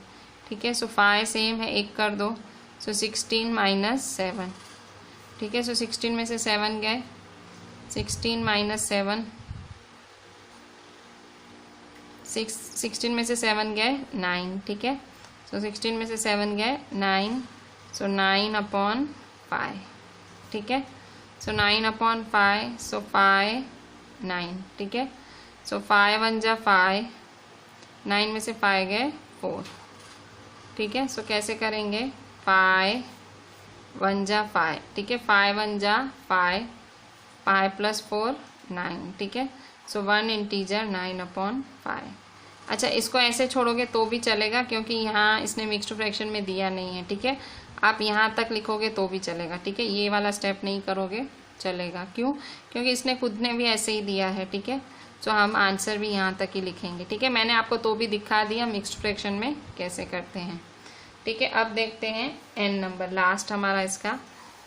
ठीक है। सो 5 सेम है, एक कर दो। सो 16 माइनस 7, ठीक है। सो 16 में से 7 गए, 16 माइनस 7, 16 में से 7 गए 9, ठीक है। सो 16 में से 7 गए 9, सो 9/5, ठीक है। सो 9/5, सो 5 9, ठीक है। सो 5 1 जा 5, 9 में से 5 गए 4, ठीक है। सो कैसे करेंगे, 5 1 जा 5, ठीक है, 5 1 जा 5, 5 + 4 9, ठीक है। सो 1 इंटीजर 9/5। अच्छा, इसको ऐसे छोड़ोगे तो भी चलेगा क्योंकि यहाँ इसने मिक्स्ड फ्रैक्शन में दिया नहीं है, ठीक है। आप यहाँ तक लिखोगे तो भी चलेगा, ठीक है। ये वाला स्टेप नहीं करोगे चलेगा, क्यों, क्योंकि इसने खुद ने भी ऐसे ही दिया है, ठीक है। तो हम आंसर भी यहाँ तक ही लिखेंगे, ठीक है। मैंने आपको तो भी दिखा दिया मिक्स्ड फ्रैक्शन में कैसे करते हैं, ठीक है। अब देखते हैं n नंबर, लास्ट हमारा इसका।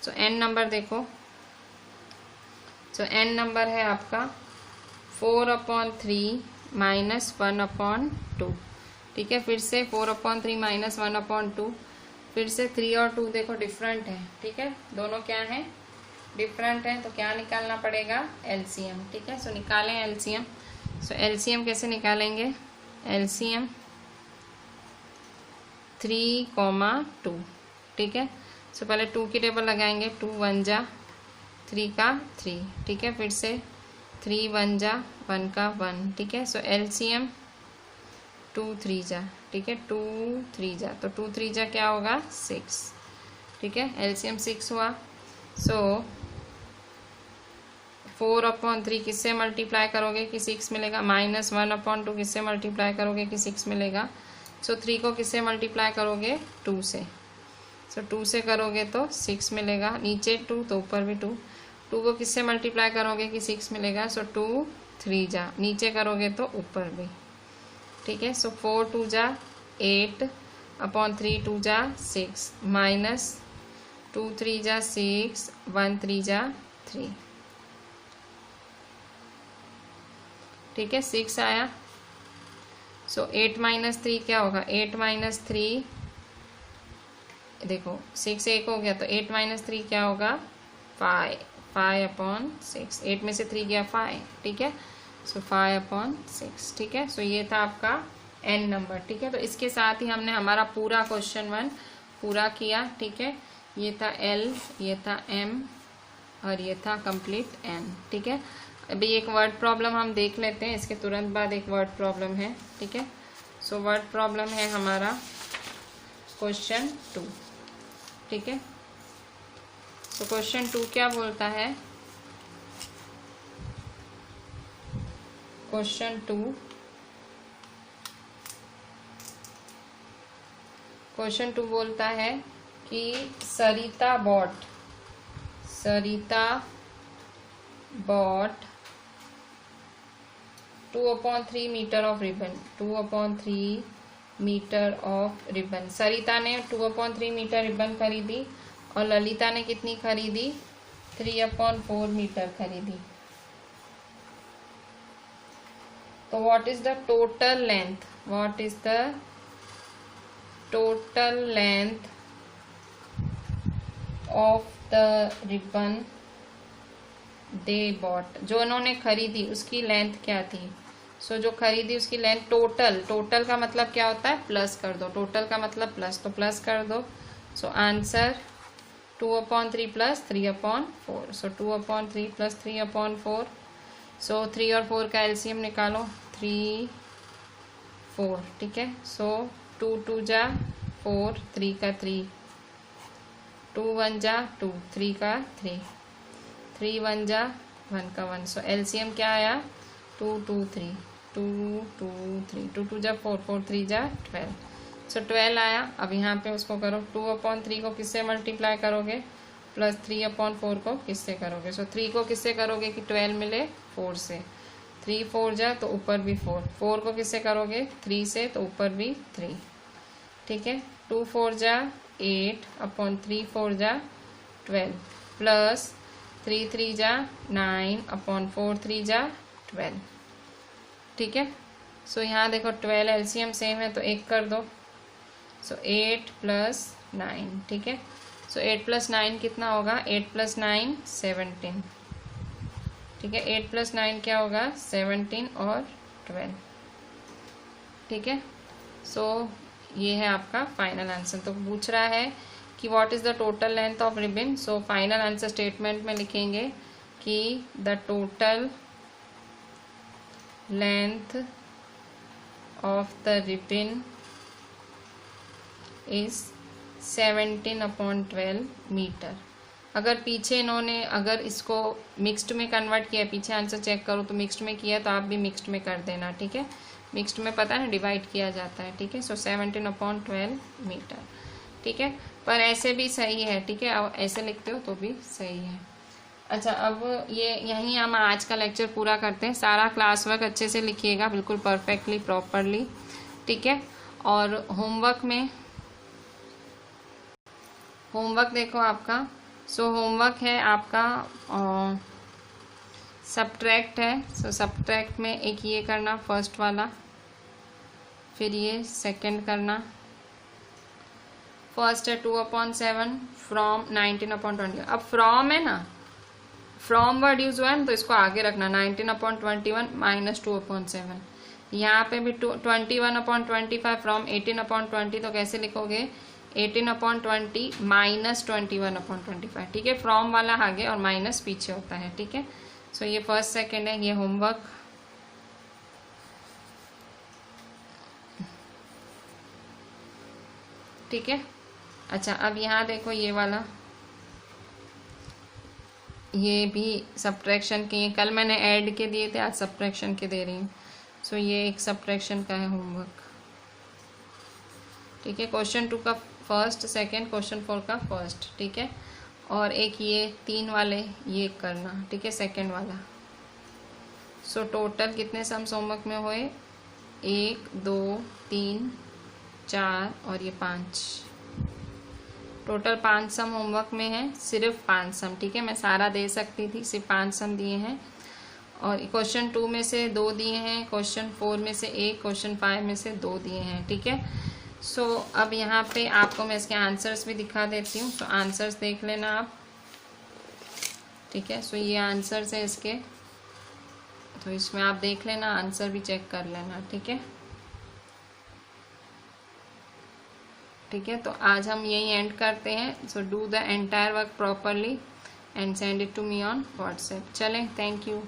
तो n नंबर देखो, तो n नंबर है आपका 4/3 - 1/2, ठीक है। फिर से 4/3 - 1/2, फिर से 3 और 2 देखो डिफरेंट है, ठीक है। दोनों क्या है, डिफरेंट है। तो क्या निकालना पड़ेगा, एलसीएम, ठीक है। सो निकालें एलसीएम। सो एलसीएम कैसे निकालेंगे, एलसीएम 3, 2, ठीक है। सो पहले 2 की टेबल लगाएंगे, 2 1 जा 3 का 3, ठीक है। फिर से 3 1 जा 1 का 1, ठीक है। सो एलसीएम 2 3 जा, ठीक है, 2 3 जा, तो 2 3 जा क्या होगा 6, ठीक है। एलसीएम 6 हुआ। सो 4/3 किससे मल्टीप्लाई करोगे कि 6 मिलेगा, -1/2 किससे मल्टीप्लाई करोगे कि 6 मिलेगा। सो 3 को किससे मल्टीप्लाई करोगे, 2 से। सो 2 से करोगे तो 6 मिलेगा, नीचे 2 तो ऊपर भी 2। 2 को किससे मल्टीप्लाई करोगे कि 6 मिलेगा। सो 2 3 जा, नीचे करोगे तो ऊपर भी, ठीक है। सो 4 2 जा 8/3, 2 जा 6, -2 3 जा 6, 1 3 जा 3, ठीक है। 6 आया। सो 8 - 3 क्या होगा, 8 - 3 देखो 6 1 हो गया, तो 8 - 3 क्या होगा 5, 5/6, 8 में से 3 गया 5, ठीक है। सो 5/6, ठीक है। सो ये था आपका n नंबर, ठीक है। तो इसके साथ ही हमने हमारा पूरा क्वेश्चन 1 पूरा किया, ठीक है। ये था l, ये था m और ये था कंप्लीट n, ठीक है। अभी एक वर्ड प्रॉब्लम हम देख लेते हैं, इसके तुरंत बाद एक वर्ड प्रॉब्लम है, ठीक है। सो वर्ड प्रॉब्लम है हमारा क्वेश्चन 2, ठीक है। तो क्वेश्चन 2 क्या बोलता है, क्वेश्चन 2 बोलता है कि Sarita bought 2/3 metre of ribbon, 2/3 metre of ribbon. Sarita ने 2/3 मीटर रिबन खरीदी और ललिता ने कितनी खरीदी, 3/4 मीटर खरीदी। तो what is the total length, what is the total length of the ribbon they bought, जो उन्होंने खरीदी उसकी लेंथ क्या थी। सो जो खरीदी उसकी लेंथ, टोटल का मतलब क्या होता है, प्लस कर दो, टोटल का मतलब प्लस, तो प्लस कर दो। सो आंसर 2/3 + 3/4, सो 2/3 + 3/4। सो 3 और 4 का एलसीएम निकालो, 3 4, ठीक है। सो 2 2 जा 4, 3 का 3, 2 1 जा 2, 3 का 3, 3 1 जा 1 का 1। सो एलसीएम क्या आया, 2 2 3, 2 2 3, 2 2 जा 4, 4 3 जा 12। सो 12 आया। अब यहाँ पे उसको करो, 2/3 को किससे मल्टीप्लाई करोगे, प्लस 3/4 को किससे करोगे। सो 3 को किससे करोगे कि 12 मिले, 4 से, 3 4 जा तो ऊपर भी 4, 4 को किससे करोगे 3 से, तो ऊपर भी 3, ठीक है। 2 4 जा 8/3, 4 जा 12, प्लस 3 3 जा 9/4, 3 जा 12, ठीक है। सो यहाँ देखो 12 एलसीएम सेम है तो 1 कर दो। सो 8 + 9, ठीक है। सो 8 + 9 कितना होगा, 8 + 9 17, ठीक है। 8 + 9 क्या होगा 17 और 12, ठीक है। सो ये है आपका फाइनल आंसर। तो पूछ रहा है कि what is the total length of ribbon. So final answer statement में लिखेंगे कि the total length of the ribbon is 17/12 metre. अगर पीछे इन्होंने अगर इसको मिक्स्ड में कन्वर्ट किया, पीछे आंसर चेक करो तो मिक्स्ड में किया, तो आप भी मिक्स्ड में कर देना, ठीक है। मिक्स्ड में पता है ना डिवाइड किया जाता है, ठीक है। सो 17/12 मीटर, ठीक है। पर ऐसे भी सही है, ठीक है, अब ऐसे लिखते हो तो भी सही है। अच्छा, अब ये यहीं हम आज का लेक्चर पूरा करते हैं। सारा क्लास वर्क अच्छे से लिखिएगा, बिल्कुल परफेक्टली प्रॉपरली, ठीक है। और होमवर्क देखो आपका, सो होमवर्क है आपका सब्ट्रैक्ट है। सो सब्ट्रैक्ट में एक ये करना फर्स्ट वाला, फिर ये सेकंड करना। फर्स्ट है 2/7 फ्रॉम 19/20। अब फ्रॉम है ना, फ्रॉम वर्ड यूज हुआ है ना, तो इसको आगे रखना 19/21 - 2/7। यहाँ पे भी 21/25 फ्रॉम 18/20, तो कैसे लिखोगे 18/20 - 21/25, ठीक है। फ्रॉम वाला आगे और माइनस पीछे होता है, ठीक है। सो ये फर्स्ट सेकंड है, ये होमवर्क, ठीक है। अच्छा, अब यहाँ देखो ये वाला, ये भी सब्ट्रैक्शन के, कल मैंने ऐड के दिए थे, आज सब्ट्रैक्शन के दे रही हूँ। सो ये एक सब्ट्रैक्शन का है होमवर्क, ठीक है। क्वेश्चन 2 का फर्स्ट, सेकंड, क्वेश्चन 4 का फर्स्ट, ठीक है। और एक ये 3 वाले ये करना, ठीक है, सेकंड वाला। सो टोटल कितने सम्स होमवर्क में हुए, 1 2 3 4 और ये 5, टोटल 5 सम होमवर्क में है, सिर्फ 5 सम, ठीक है। मैं सारा दे सकती थी, सिर्फ 5 सम दिए हैं। और क्वेश्चन 2 में से 2 दिए हैं, क्वेश्चन 4 में से 1, क्वेश्चन 5 में से 2 दिए हैं, ठीक है। सो अब यहाँ पे आपको मैं इसके आंसर्स भी दिखा देती हूँ। सो आंसर्स देख लेना आप, ठीक है। सो ये आंसर्स है इसके, तो इसमें आप देख लेना, आंसर भी चेक कर लेना, ठीक है। ठीक है, तो आज हम यही एंड करते हैं। So do the entire work properly and send it to me on WhatsApp. चलें, थैंक यू।